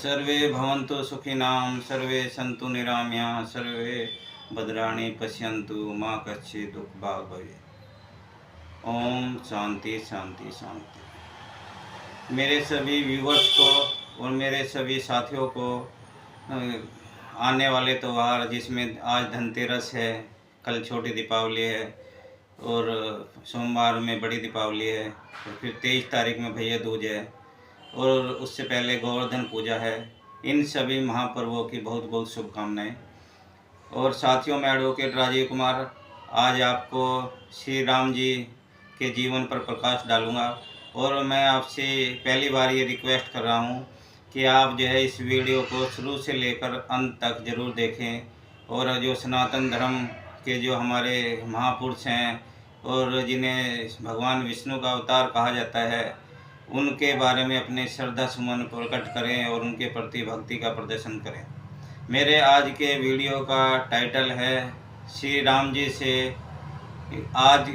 सर्वे भवन्तु सुखिनां सर्वे सन्तु निरामयाः सर्वे भद्राणि पश्यन्तु मा कश्चित् दुःखभाग् भवेत्। ओम शांति शांति शांति। मेरे सभी व्यूवर्स को और मेरे सभी साथियों को आने वाले त्यौहार जिसमें आज धनतेरस है, कल छोटी दीपावली है और सोमवार में बड़ी दीपावली है और फिर 23 तारीख में भैया दूज है और उससे पहले गोवर्धन पूजा है। इन सभी महापर्वों की बहुत बहुत शुभकामनाएं। और साथियों, मैं एडवोकेट राजीव कुमार आज आपको श्री राम जी के जीवन पर प्रकाश डालूंगा और मैं आपसे पहली बार ये रिक्वेस्ट कर रहा हूँ कि आप जो है इस वीडियो को शुरू से लेकर अंत तक ज़रूर देखें और जो सनातन धर्म के जो हमारे महापुरुष हैं और जिन्हें भगवान विष्णु का अवतार कहा जाता है, उनके बारे में अपने श्रद्धा सुमन प्रकट करें और उनके प्रति भक्ति का प्रदर्शन करें। मेरे आज के वीडियो का टाइटल है श्री राम जी से आज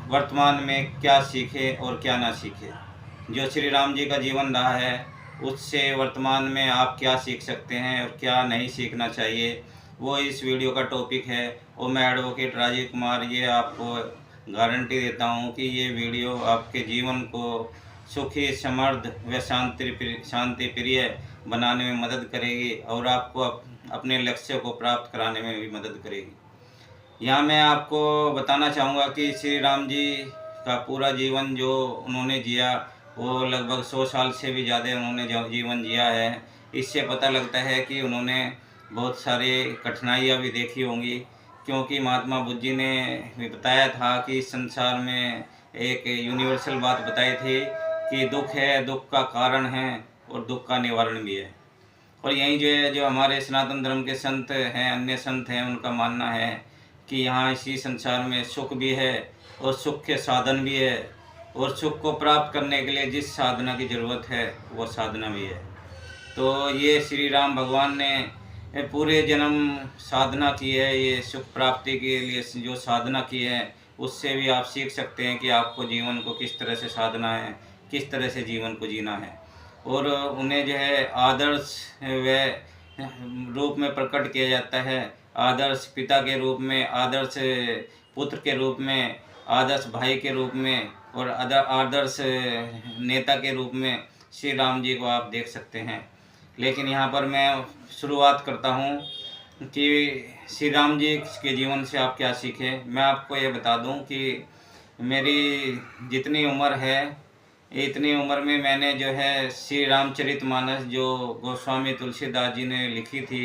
वर्तमान में क्या सीखें और क्या ना सीखें। जो श्री राम जी का जीवन रहा है उससे वर्तमान में आप क्या सीख सकते हैं और क्या नहीं सीखना चाहिए, वो इस वीडियो का टॉपिक है। और मैं एडवोकेट राजीव कुमार ये आपको गारंटी देता हूँ कि ये वीडियो आपके जीवन को सुखी, समृद्ध व शांति प्रिय बनाने में मदद करेगी और आपको अपने लक्ष्य को प्राप्त कराने में भी मदद करेगी। यहाँ मैं आपको बताना चाहूँगा कि श्री राम जी का पूरा जीवन जो उन्होंने जिया वो लगभग 100 साल से भी ज़्यादा उन्होंने जीवन जिया है। इससे पता लगता है कि उन्होंने बहुत सारे कठिनाइयाँ भी देखी होंगी, क्योंकि महात्मा बुद्ध जी ने भी बताया था कि इस संसार में एक यूनिवर्सल बात बताई थी कि दुख है, दुख का कारण है और दुख का निवारण भी है। और यही जो है जो हमारे सनातन धर्म के संत हैं, अन्य संत हैं, उनका मानना है कि यहाँ इसी संसार में सुख भी है और सुख के साधन भी है और सुख को प्राप्त करने के लिए जिस साधना की ज़रूरत है वो साधना भी है। तो ये श्री राम भगवान ने पूरे जन्म साधना की है, ये सुख प्राप्ति के लिए जो साधना की है उससे भी आप सीख सकते हैं कि आपको जीवन को किस तरह से साधना है, किस तरह से जीवन को जीना है। और उन्हें जो है आदर्श व रूप में प्रकट किया जाता है, आदर्श पिता के रूप में, आदर्श पुत्र के रूप में, आदर्श भाई के रूप में और आदर्श नेता के रूप में श्री राम जी को आप देख सकते हैं। लेकिन यहाँ पर मैं शुरुआत करता हूँ कि श्री राम जी के जीवन से आप क्या सीखें। मैं आपको ये बता दूँ कि मेरी जितनी उम्र है इतनी उम्र में मैंने जो है श्री रामचरितमानस जो गोस्वामी तुलसीदास जी ने लिखी थी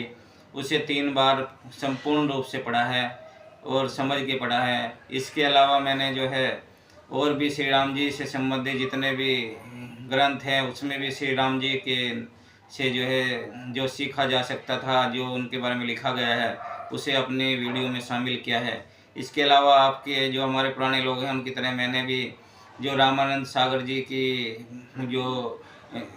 उसे 3 बार संपूर्ण रूप से पढ़ा है और समझ के पढ़ा है। इसके अलावा मैंने जो है और भी श्री राम जी से संबंधित जितने भी ग्रंथ हैं उसमें भी श्री राम जी के से जो है जो सीखा जा सकता था, जो उनके बारे में लिखा गया है, उसे अपने वीडियो में शामिल किया है। इसके अलावा आपके जो हमारे पुराने लोग हैं उनकी तरह मैंने भी जो रामानंद सागर जी की जो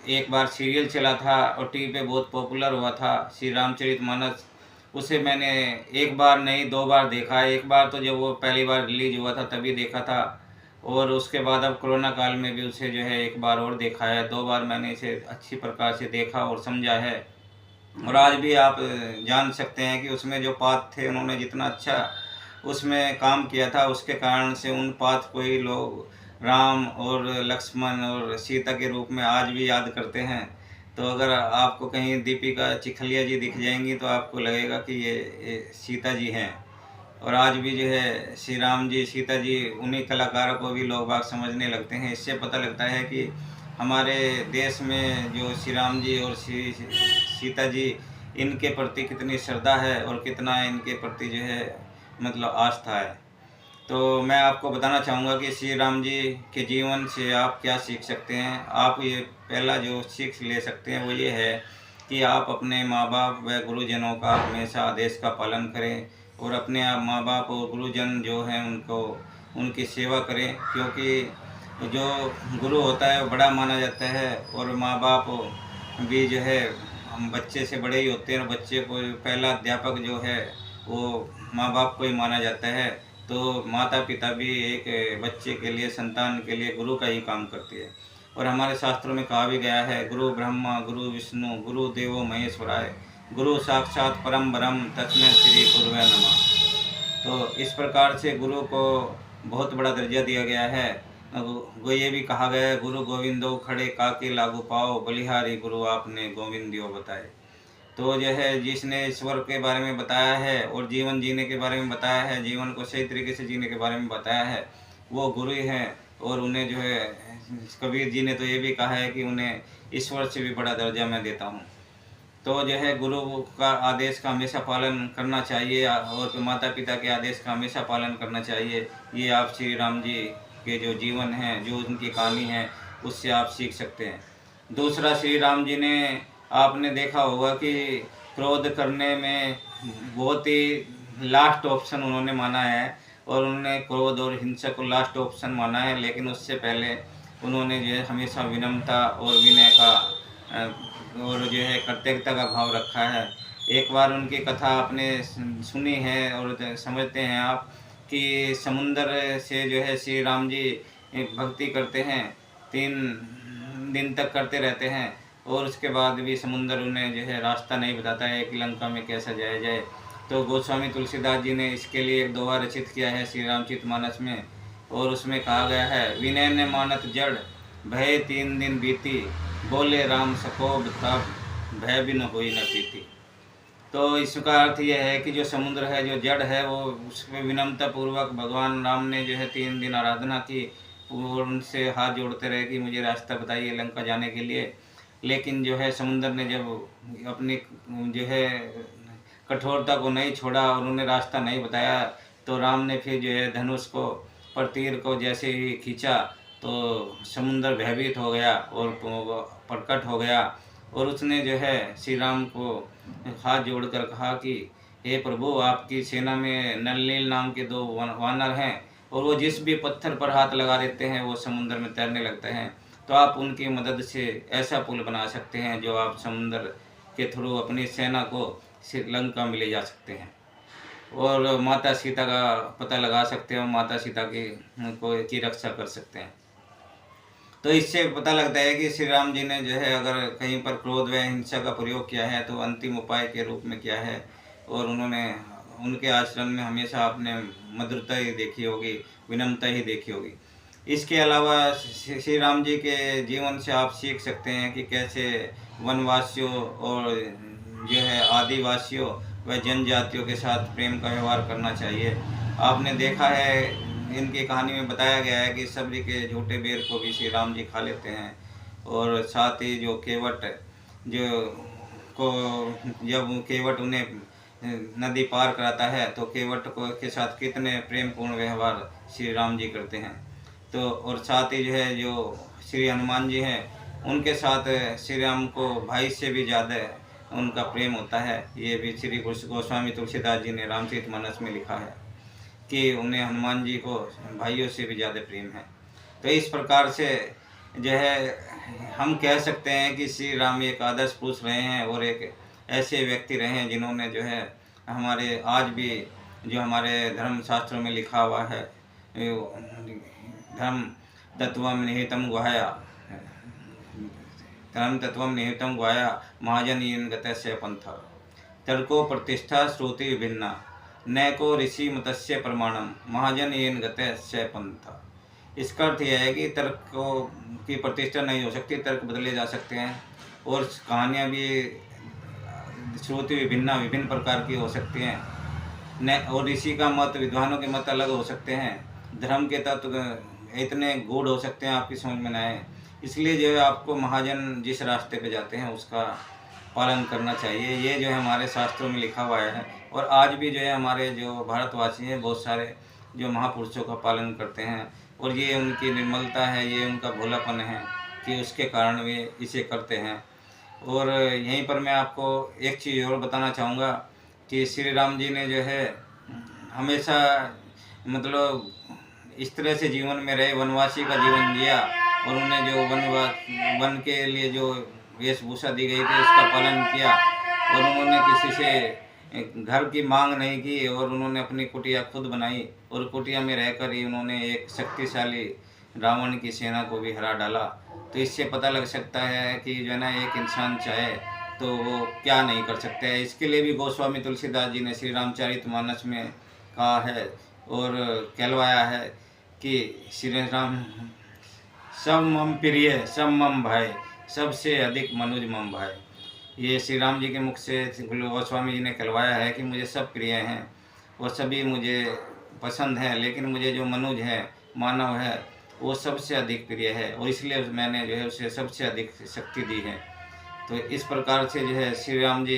एक बार सीरियल चला था और टीवी पे बहुत पॉपुलर हुआ था श्री रामचरितमानस, उसे मैंने 1 बार नहीं 2 बार देखा है। 1 बार तो जब वो पहली बार रिलीज हुआ था तभी देखा था और उसके बाद अब कोरोना काल में भी उसे जो है 1 बार और देखा है। 2 बार मैंने इसे अच्छी प्रकार से देखा और समझा है। और आज भी आप जान सकते हैं कि उसमें जो पात्र थे उन्होंने जितना अच्छा उसमें काम किया था उसके कारण से उन पात्र को ही लोग राम और लक्ष्मण और सीता के रूप में आज भी याद करते हैं। तो अगर आपको कहीं दीपिका चिखलिया जी दिख जाएंगी तो आपको लगेगा कि ये सीता जी हैं। और आज भी जो है श्री राम जी, सीता जी, उन्हीं कलाकारों को भी लोग बाग समझने लगते हैं। इससे पता लगता है कि हमारे देश में जो श्री राम जी और सीता जी इनके प्रति कितनी श्रद्धा है और कितना इनके प्रति जो है मतलब आस्था है। तो मैं आपको बताना चाहूँगा कि श्री राम जी के जीवन से आप क्या सीख सकते हैं। आप ये पहला जो सीख ले सकते हैं वो ये है कि आप अपने माँ बाप व गुरुजनों का हमेशा आदेश का पालन करें और अपने माँ बाप और गुरुजन जो हैं उनको उनकी सेवा करें, क्योंकि जो गुरु होता है वो बड़ा माना जाता है और माँ बाप भी जो है बच्चे से बड़े ही होते हैं और बच्चे को पहला अध्यापक जो है वो माँ बाप को ही माना जाता है। तो माता पिता भी एक बच्चे के लिए, संतान के लिए गुरु का ही काम करती है। और हमारे शास्त्रों में कहा भी गया है, गुरु ब्रह्मा गुरु विष्णु गुरु देवो महेश्वराय गुरु साक्षात परम ब्रह्म तस्मै श्री गुरुवे नमः। तो इस प्रकार से गुरु को बहुत बड़ा दर्जा दिया गया है। वो ये भी कहा गया है, गुरु गोविंदो खड़े काके लागू पाओ, बलिहारी गुरु आपने गोविंदियो बताए। तो जो है जिसने ईश्वर के बारे में बताया है और जीवन जीने के बारे में बताया है, जीवन को सही तरीके से जीने के बारे में बताया है, वो गुरु ही हैं। और उन्हें जो है कबीर जी ने तो ये भी कहा है कि उन्हें ईश्वर से भी बड़ा दर्जा मैं देता हूँ। तो जो है गुरु का आदेश का हमेशा पालन करना चाहिए और माता पिता के आदेश का हमेशा पालन करना चाहिए। ये आप श्री राम जी के जो जीवन है, जो उनकी कहानी है, उससे आप सीख सकते हैं। दूसरा, श्री राम जी ने आपने देखा होगा कि क्रोध करने में बहुत ही लास्ट ऑप्शन उन्होंने माना है और उन्होंने क्रोध और हिंसा को लास्ट ऑप्शन माना है। लेकिन उससे पहले उन्होंने जो है हमेशा विनम्रता और विनय का और जो है कर्तव्यता का भाव रखा है। एक बार उनकी कथा आपने सुनी है और समझते हैं आप कि समुंदर से जो है श्री राम जी भक्ति करते हैं, 3 दिन तक करते रहते हैं और उसके बाद भी समुंदर उन्हें जो है रास्ता नहीं बताता है कि लंका में कैसा जाया जाए। तो गोस्वामी तुलसीदास जी ने इसके लिए एक दोहा रचित किया है श्री रामचरितमानस में, और उसमें कहा गया है, विनय ने मानत जड़ भय 3 दिन बीती, बोले राम सकोब तब भय बिन हुई न पीती। तो इसका अर्थ यह है कि जो समुद्र है, जो जड़ है, वो उसमें विनम्रता पूर्वक भगवान राम ने जो है 3 दिन आराधना की और उनसे हाथ जोड़ते रहे कि मुझे रास्ता बताइए लंका जाने के लिए। लेकिन जो है समुद्र ने जब अपनी जो है कठोरता को नहीं छोड़ा और उन्हें रास्ता नहीं बताया, तो राम ने फिर जो है धनुष को पर तीर को जैसे ही खींचा तो समुद्र भयभीत हो गया और प्रकट हो गया। और उसने जो है श्री राम को हाथ जोड़कर कहा कि हे प्रभु, आपकी सेना में नलनील नाम के 2 वानर हैं और वो जिस भी पत्थर पर हाथ लगा देते हैं वो समुद्र में तैरने लगते हैं। तो आप उनकी मदद से ऐसा पुल बना सकते हैं जो आप समुद्र के थ्रू अपनी सेना को श्रीलंका में ले जा सकते हैं और माता सीता का पता लगा सकते हैं और माता सीता की रक्षा कर सकते हैं। तो इससे पता लगता है कि श्री राम जी ने जो है अगर कहीं पर क्रोध व हिंसा का प्रयोग किया है तो अंतिम उपाय के रूप में किया है। और उन्होंने उनके आश्रम में हमेशा आपने मधुरता ही देखी होगी, विनम्रता ही देखी होगी। इसके अलावा श्री राम जी के जीवन से आप सीख सकते हैं कि कैसे वनवासियों और जो है आदिवासियों व जनजातियों के साथ प्रेम का व्यवहार करना चाहिए। आपने देखा है, इनकी कहानी में बताया गया है कि सबरी के झूठे बेर को भी श्री राम जी खा लेते हैं। और साथ ही जो केवट जो को जब केवट उन्हें नदी पार कराता है तो केवट को के साथ कितने प्रेमपूर्ण व्यवहार श्री राम जी करते हैं। तो और साथ ही जो है जो श्री हनुमान जी हैं उनके साथ श्री राम को भाई से भी ज़्यादा उनका प्रेम होता है। ये भी श्री गोस्वामी तुलसीदास जी ने रामचरितमानस में लिखा है कि उन्हें हनुमान जी को भाइयों से भी ज़्यादा प्रेम है। तो इस प्रकार से जो है हम कह सकते हैं कि श्री राम एक आदर्श पुरुष रहे हैं और एक ऐसे व्यक्ति रहे हैं जिन्होंने जो है हमारे आज भी जो हमारे धर्म शास्त्रों में लिखा हुआ है, धर्म तत्वम निहितम गुहाया, धर्म तत्वम निहितम गुहाया महाजन गतस्य पंथ, तर्को प्रतिष्ठा श्रुति विभिन्ना, नैको ऋषि मतस्य प्रमाणम महाजन येन गतस्य पंथ। इसका अर्थ यह है कि तर्क की प्रतिष्ठा नहीं हो सकती, तर्क बदले जा सकते हैं और कहानियाँ भी श्रुति विभिन्न प्रकार की हो सकती हैं। न और ऋषि का मत, विद्वानों के मत अलग हो सकते हैं। धर्म के तत्व इतने गूढ़ हो सकते हैं आपकी समझ में न आए। इसलिए जो है आपको महाजन जिस रास्ते पे जाते हैं उसका पालन करना चाहिए। ये जो है हमारे शास्त्रों में लिखा हुआ है और आज भी जो है हमारे जो भारतवासी हैं बहुत सारे जो महापुरुषों का पालन करते हैं और ये उनकी निर्मलता है, ये उनका भोलापन है कि उसके कारण वे इसे करते हैं। और यहीं पर मैं आपको एक चीज़ और बताना चाहूँगा कि श्री राम जी ने जो है हमेशा मतलब इस तरह से जीवन में रहे, वनवासी का जीवन जिया और उन्हें जो वन के लिए जो वेशभूषा दी गई थी उसका पालन किया और उन्होंने किसी से घर की मांग नहीं की और उन्होंने अपनी कुटिया खुद बनाई और कुटिया में रहकर ही उन्होंने एक शक्तिशाली रावण की सेना को भी हरा डाला। तो इससे पता लग सकता है कि जो है ना एक इंसान चाहे तो वो क्या नहीं कर सकता है। इसके लिए भी गोस्वामी तुलसीदास जी ने श्री रामचरितमानस में कहा है और कहलवाया है कि श्री राम सब मम प्रिय सब मम भाई, सबसे अधिक मनुज मम भाई। ये श्री राम जी के मुख से गोस्वामी जी ने कहलवाया है कि मुझे सब प्रिय हैं और सभी मुझे पसंद हैं, लेकिन मुझे जो मनुज है, मानव है, वो सबसे अधिक प्रिय है और इसलिए मैंने जो है उसे सबसे अधिक शक्ति दी है। तो इस प्रकार से जो है श्री राम जी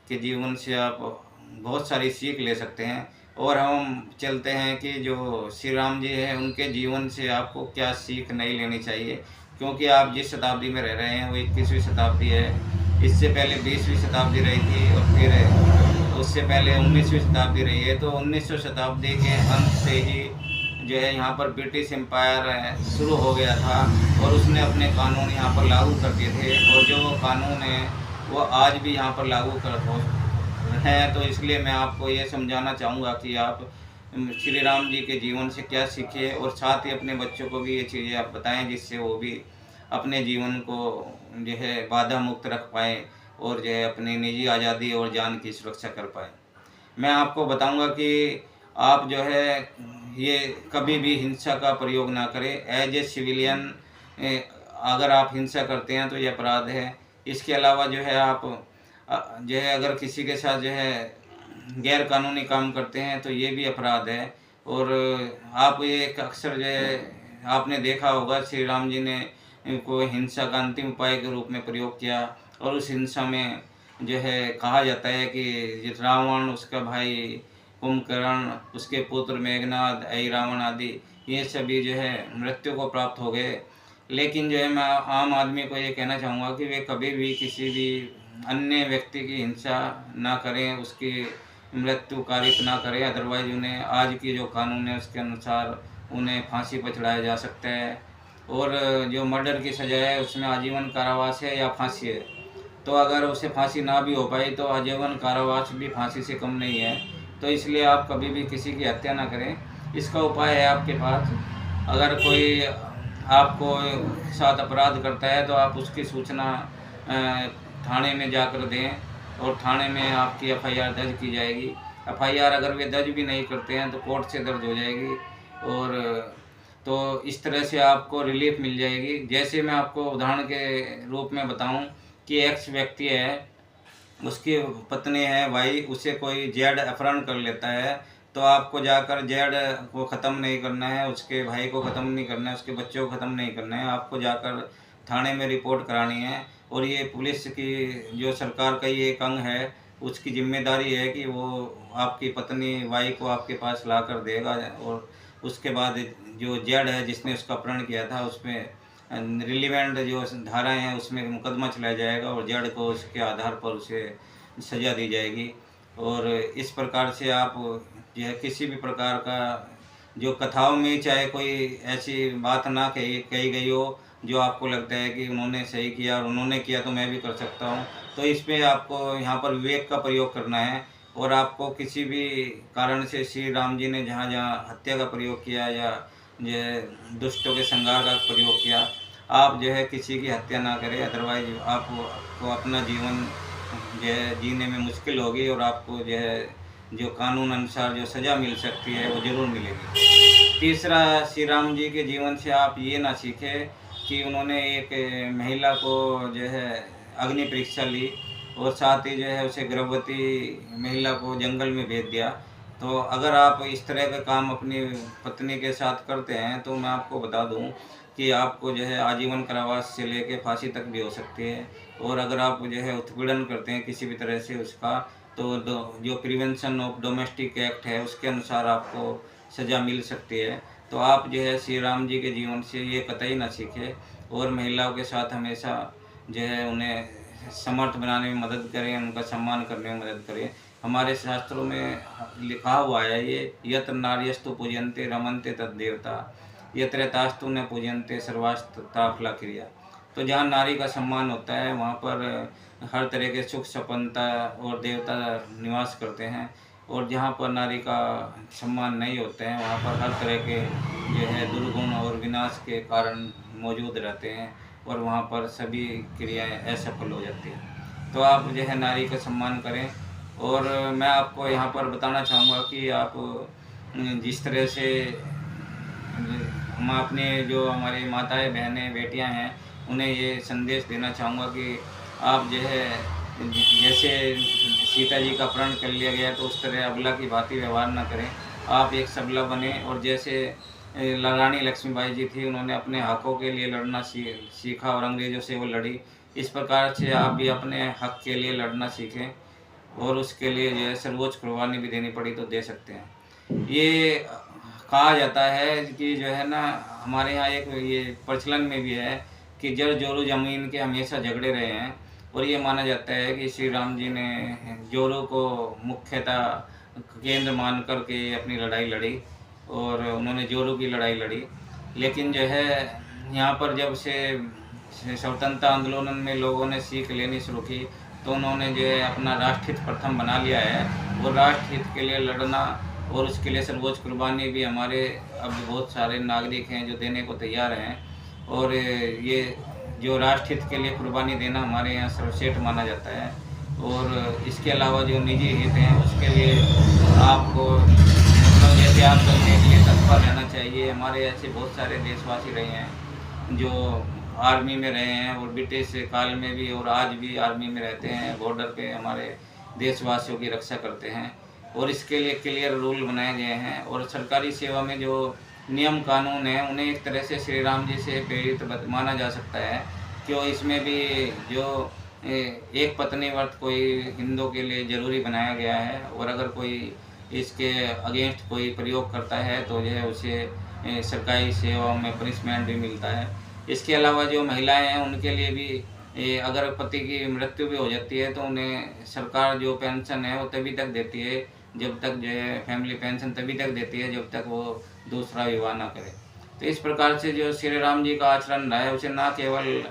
के जीवन से आप बहुत सारी सीख ले सकते हैं। और हम चलते हैं कि जो श्री राम जी हैं उनके जीवन से आपको क्या सीख नहीं लेनी चाहिए, क्योंकि आप जिस शताब्दी में रह रहे हैं वो 21वीं शताब्दी है। इससे पहले 20वीं शताब्दी रही थी और फिर उससे पहले 19वीं शताब्दी रही है। तो 19वीं शताब्दी के अंत से ही जो है यहाँ पर ब्रिटिश एम्पायर शुरू हो गया था और उसने अपने कानून यहाँ पर लागू कर दिए थे और जो कानून है वो आज भी यहाँ पर लागू कर हैं। तो इसलिए मैं आपको ये समझाना चाहूँगा कि आप श्री राम जी के जीवन से क्या सीखिए और साथ ही अपने बच्चों को भी ये चीज़ें आप बताएं, जिससे वो भी अपने जीवन को जो है बाधा मुक्त रख पाएँ और जो है अपनी निजी आज़ादी और जान की सुरक्षा कर पाएँ। मैं आपको बताऊंगा कि आप जो है ये कभी भी हिंसा का प्रयोग ना करें। एज ए सिविलियन अगर आप हिंसा करते हैं तो ये अपराध है। इसके अलावा जो है आप जो है अगर किसी के साथ जो है गैर कानूनी काम करते हैं तो ये भी अपराध है। और आप ये अक्सर जो है आपने देखा होगा श्री राम जी ने को हिंसा का अंतिम उपाय के रूप में प्रयोग किया और उस हिंसा में जो है कहा जाता है कि रावण, उसका भाई कुंभकर्ण, उसके पुत्र मेघनाद, रावण आदि ये सभी जो है मृत्यु को प्राप्त हो गए। लेकिन जो है मैं आम आदमी को ये कहना चाहूँगा कि वे कभी भी किसी भी अन्य व्यक्ति की हिंसा ना करें, उसकी मृत्यु कारित ना करें। अदरवाइज उन्हें आज की जो कानून है उसके अनुसार उन्हें फांसी पर चढ़ाया जा सकता है और जो मर्डर की सज़ा है उसमें आजीवन कारावास है या फांसी है। तो अगर उसे फांसी ना भी हो पाई तो आजीवन कारावास भी फांसी से कम नहीं है। तो इसलिए आप कभी भी किसी की हत्या ना करें। इसका उपाय है आपके पास, अगर कोई आपको साथ अपराध करता है तो आप उसकी सूचना थाने में जाकर दें और थाने में आपकी एफआईआर दर्ज की जाएगी। एफआईआर अगर वे दर्ज भी नहीं करते हैं तो कोर्ट से दर्ज हो जाएगी और तो इस तरह से आपको रिलीफ मिल जाएगी। जैसे मैं आपको उदाहरण के रूप में बताऊं कि एक्स व्यक्ति है, उसकी पत्नी है वाई, उसे कोई जेड अपहरण कर लेता है तो आपको जाकर जेड को ख़त्म नहीं करना है, उसके भाई को ख़त्म नहीं करना है, उसके बच्चों को ख़त्म नहीं करना है। आपको जाकर थाने में रिपोर्ट करानी है और ये पुलिस की जो सरकार का ये एक अंग है, उसकी जिम्मेदारी है कि वो आपकी पत्नी वाई को आपके पास ला कर देगा और उसके बाद जो जेड है जिसने उसका अपहरण किया था उसमें रिलीवेंट जो धाराएं हैं उसमें मुकदमा चलाया जाएगा और जेड को उसके आधार पर उसे सज़ा दी जाएगी। और इस प्रकार से आप जो है किसी भी प्रकार का जो कथाओं में चाहे कोई ऐसी बात ना कही गई हो जो आपको लगता है कि उन्होंने सही किया और उन्होंने किया तो मैं भी कर सकता हूँ, तो इसमें आपको यहाँ पर विवेक का प्रयोग करना है। और आपको किसी भी कारण से श्री राम जी ने जहाँ जहाँ हत्या का प्रयोग किया या जो दुष्टों के संहार का प्रयोग किया, आप जो है किसी की हत्या ना करें। अदरवाइज आपको अपना जीवन जो है जीने में मुश्किल होगी और आपको जो है जो कानून अनुसार जो सज़ा मिल सकती है वो ज़रूर मिलेगी। तीसरा, श्री राम जी के जीवन से आप ये ना सीखें कि उन्होंने एक महिला को जो है अग्नि परीक्षा ली और साथ ही जो है उसे गर्भवती महिला को जंगल में भेज दिया। तो अगर आप इस तरह का काम अपनी पत्नी के साथ करते हैं तो मैं आपको बता दूं कि आपको जो है आजीवन कारावास से लेके फांसी तक भी हो सकती है। और अगर आप जो है उत्पीड़न करते हैं किसी भी तरह से उसका, तो जो प्रिवेंशन ऑफ डोमेस्टिक एक्ट है उसके अनुसार आपको सज़ा मिल सकती है। तो आप जो है श्री राम जी के जीवन से ये कतई ना सीखें और महिलाओं के साथ हमेशा जो है उन्हें समर्थ बनाने में मदद करें, उनका सम्मान करने में मदद करें। हमारे शास्त्रों में लिखा हुआ है ये, यत्र नार्यस्तु पूजन्ते रमन्ते तद्देवता, यत्र तास्तु न पूजन्ते सर्वास्ताफला क्रिया। तो जहाँ नारी का सम्मान होता है वहाँ पर हर तरह के सुख संपन्नता और देवता निवास करते हैं, और जहाँ पर नारी का सम्मान नहीं होता है वहाँ पर हर तरह के जो है दुर्गुण और विनाश के कारण मौजूद रहते हैं। और वहाँ पर सभी क्रियाएं असफल हो जाती हैं। तो आप जो है नारी का सम्मान करें। और मैं आपको यहाँ पर बताना चाहूँगा कि आप जिस तरह से हम अपने जो हमारी माताएं बहनें बेटियां हैं उन्हें ये संदेश देना चाहूँगा कि आप जो है जैसे सीता जी का अपहरण कर लिया गया तो उस तरह अबला की भांति व्यवहार न करें। आप एक सबला बने और जैसे रानी लक्ष्मीबाई जी थी, उन्होंने अपने हकों के लिए लड़ना सीखा और अंग्रेज़ों से वो लड़ी। इस प्रकार से आप भी अपने हक के लिए लड़ना सीखें और उसके लिए जो है सर्वोच्च कुर्बानी भी देनी पड़ी तो दे सकते हैं। ये कहा जाता है कि जो है ना हमारे यहाँ एक ये प्रचलन में भी है कि जड़ जोरू जमीन के हमेशा झगड़े रहे हैं। और ये माना जाता है कि श्री राम जी ने जोरू को मुख्यतः केंद्र मान कर के अपनी लड़ाई लड़ी और उन्होंने जोरू की लड़ाई लड़ी। लेकिन जो है यहाँ पर जब से स्वतंत्रता आंदोलन में लोगों ने सीख लेनी शुरू की तो उन्होंने जो है अपना राष्ट्रहित प्रथम बना लिया है। वो राष्ट्रहित के लिए लड़ना और उसके लिए सर्वोच्च कुर्बानी भी हमारे अब बहुत सारे नागरिक हैं जो देने को तैयार हैं। और ये जो राष्ट्रहित के लिए कुर्बानी देना हमारे यहाँ सर्वश्रेष्ठ माना जाता है। और इसके अलावा जो निजी हित हैं उसके लिए आपको मतलब जैसे आप करने के लिए तत्पर रहना चाहिए। हमारे ऐसे बहुत सारे देशवासी रहे हैं जो आर्मी में रहे हैं और ब्रिटिश काल में भी और आज भी आर्मी में रहते हैं, बॉर्डर पे हमारे देशवासियों की रक्षा करते हैं। और इसके लिए क्लियर रूल बनाए गए हैं और सरकारी सेवा में जो नियम कानून है उन्हें एक तरह से श्री राम जी से प्रेरित माना जा सकता है। क्यों इसमें भी जो एक पत्नी व्रत कोई हिंदुओं के लिए ज़रूरी बनाया गया है और अगर कोई इसके अगेंस्ट कोई प्रयोग करता है तो जो है उसे सरकारी सेवाओं में पनिशमेंट भी मिलता है। इसके अलावा जो महिलाएं हैं उनके लिए भी अगर पति की मृत्यु भी हो जाती है तो उन्हें सरकार जो पेंशन है वो तभी तक देती है जब तक जो है फैमिली पेंशन तभी तक देती है जब तक वो दूसरा विवाह ना करे। तो इस प्रकार से जो श्री राम जी का आचरण रहा है उसे ना केवल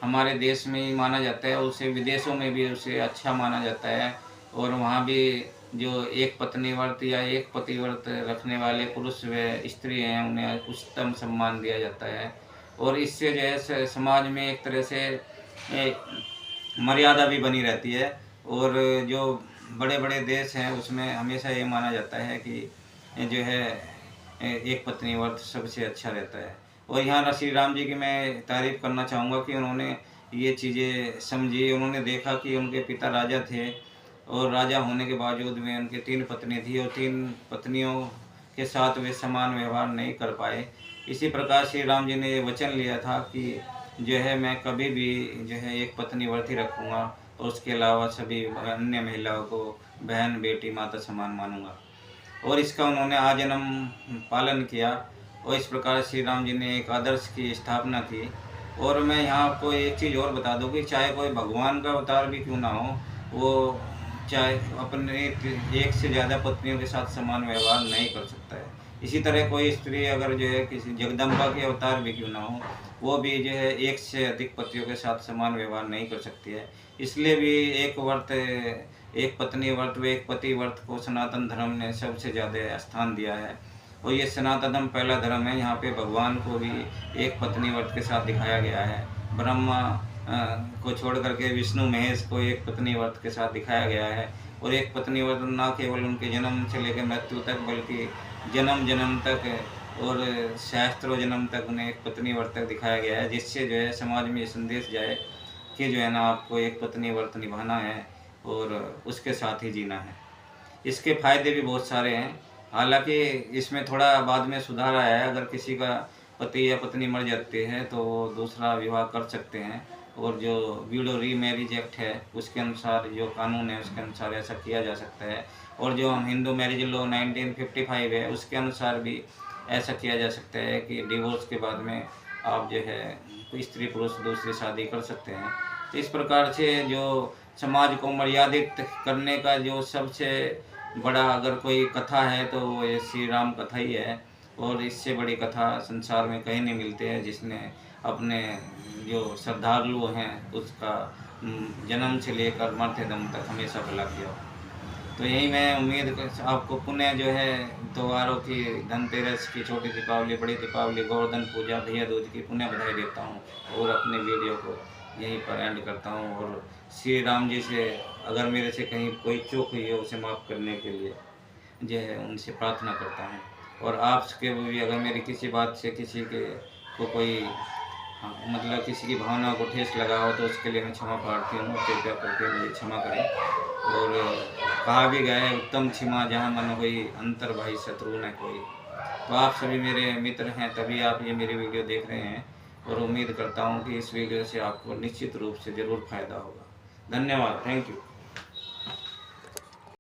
हमारे देश में ही माना जाता है, उसे विदेशों में भी उसे अच्छा माना जाता है। और वहाँ भी जो एक पत्नी व्रत या एक पति व्रत रखने वाले पुरुष व स्त्री हैं उन्हें उच्चतम सम्मान दिया जाता है। और इससे जो है समाज में एक तरह से मर्यादा भी बनी रहती है। और जो बड़े बड़े देश हैं उसमें हमेशा ये माना जाता है कि जो है एक पत्नी व्रत सबसे अच्छा रहता है। और यहाँ श्री राम जी की मैं तारीफ़ करना चाहूँगा कि उन्होंने ये चीज़ें समझी। उन्होंने देखा कि उनके पिता राजा थे और राजा होने के बावजूद में उनके 3 पत्नी थी और 3 पत्नियों के साथ वे समान व्यवहार नहीं कर पाए। इसी प्रकार श्री राम जी ने ये वचन लिया था कि जो है मैं कभी भी जो है एक पत्नी व्रत ही रखूँगा और उसके अलावा सभी अन्य महिलाओं को बहन बेटी माता समान मानूंगा। और इसका उन्होंने आजन्म पालन किया और इस प्रकार श्री राम जी ने एक आदर्श की स्थापना की। और मैं यहाँ आपको एक चीज़ और बता दूँ कि चाहे कोई भगवान का अवतार भी क्यों ना हो, वो चाहे अपने एक से ज़्यादा पत्नियों के साथ समान व्यवहार नहीं कर सकता है। इसी तरह कोई स्त्री अगर जो है किसी जगदम्बा के अवतार भी क्यों ना हो, वो भी जो है एक से अधिक पतियों के साथ समान व्यवहार नहीं कर सकती है। इसलिए भी एक पत्नी व्रत व एक पति व्रत को सनातन धर्म ने सबसे ज़्यादा स्थान दिया है। और ये सनातन धर्म पहला धर्म है, यहाँ पे भगवान को भी एक पत्नी व्रत के साथ दिखाया गया है। ब्रह्मा को छोड़ करके विष्णु महेश को एक पत्नी व्रत के साथ दिखाया गया है। और एक पत्नी व्रत न केवल उनके जन्म से लेकर मृत्यु तक बल्कि जन्म जन्म तक और सहस्त्रों जन्म तक उन्हें एक पत्नी व्रत तक दिखाया गया है, जिससे जो है समाज में ये संदेश जाए कि जो है ना आपको एक पत्नी व्रत निभाना है और उसके साथ ही जीना है। इसके फायदे भी बहुत सारे हैं। हालांकि इसमें थोड़ा बाद में सुधार आया है, अगर किसी का पति या पत्नी मर जाते हैं तो वो दूसरा विवाह कर सकते हैं। और जो विडो रीमैरिज एक्ट है उसके अनुसार जो कानून है उसके अनुसार ऐसा किया जा सकता है। और जो हम हिंदू मैरिज लॉ 1955 है उसके अनुसार भी ऐसा किया जा सकता है कि डिवोर्स के बाद में आप जो है स्त्री पुरुष दूसरी शादी कर सकते हैं। तो इस प्रकार से जो समाज को मर्यादित करने का जो सबसे बड़ा अगर कोई कथा है तो वो ये श्री राम कथा ही है। और इससे बड़ी कथा संसार में कहीं नहीं मिलती है जिसने अपने जो श्रद्धालु हैं उसका जन्म से लेकर मरते दम तक हमेशा भला किया। तो यही मैं उम्मीद कर आपको पुण्य जो है त्योहारों की, धनतेरस की, छोटी दीपावली, बड़ी दीपावली, गोवर्धन पूजा, भैया दूज की पुण्य बधाई देता हूँ और अपने वीडियो को यहीं पर एंड करता हूँ। और श्री राम जी से अगर मेरे से कहीं कोई चूक हुई है उसे माफ़ करने के लिए जो है उनसे प्रार्थना करता हूँ। और आपके भी अगर मेरी किसी बात से किसी के को कोई मतलब किसी की भावना को ठेस लगा हो तो उसके लिए मैं क्षमा प्रार्थी हूँ, कृपया करके मुझे क्षमा करें। और कहा भी गया है उत्तम क्षमा जहाँ मन होई, अंतर भाई शत्रु न कोई। तो आप सभी मेरे मित्र हैं तभी आप ये मेरी वीडियो देख रहे हैं और उम्मीद करता हूँ कि इस वीडियो से आपको निश्चित रूप से ज़रूर फ़ायदा होगा। धन्यवाद, थैंक यू।